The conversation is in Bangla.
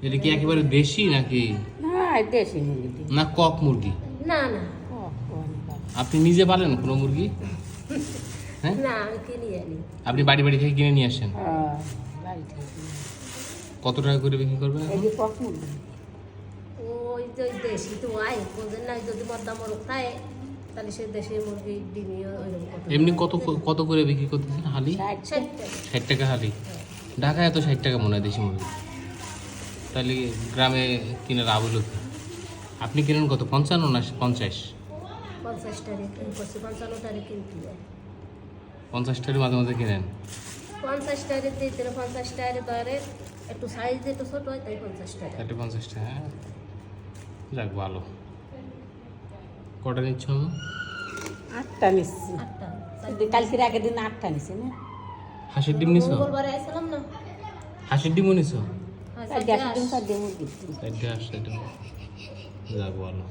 এটা কি একেবারে দেশি নাকি না দেশি মুরগি না কক মুরগি? না না আপনি নিজে পালেন কোনো মুরগি? হ্যাঁ, না আমি কিনি আনি। আপনি বাড়ি বাড়ি থেকে কিনে নিয়ে আসেন। বাড়ি থেকে কত টাকা করে বিক্রি করবেন এই এখন? যে কক মুরগি ওই যে ওই দেশি তো আয় বলছেন না যদি মদ্দা মরক খায় তাহলে সে দেশি মুরগি ডিমিও ওইরকম কত এমনি কত কত করে বিক্রি করতেছেন হালি? 60 60 60 টাকা। টাকা হালি। ঢাকায় এত 60 টাকা মনে হয় দেশি মুরগি। তাহলে গ্রামে কিনে লাভ হলো কি? আপনি কিনেন কত, 55 না 50? 50 টাকা করছে 55 টাকা কিনতে যায় 50 টাকার মাঝে মাঝে কিনেন? 50 টাকা দিতে 50 টাকা ধরে একটু সাইজ একটু ছোট হয় তাই 50 টাকা। 50 টাকা, হ্যাঁ যাক ভালো। কটা নিচ্ছ আমি? 8টা নিচ্ছি 8টা কালকের আগের দিন 8টা নিছি না হাঁসের ডিম নিছো? মঙ্গলবারে আইছিলাম না হাঁসের ডিমও নিছো? হ্যাঁ, কালকে আসলে মুরগি চারটে হাঁস, চারটে। যাক ভালো।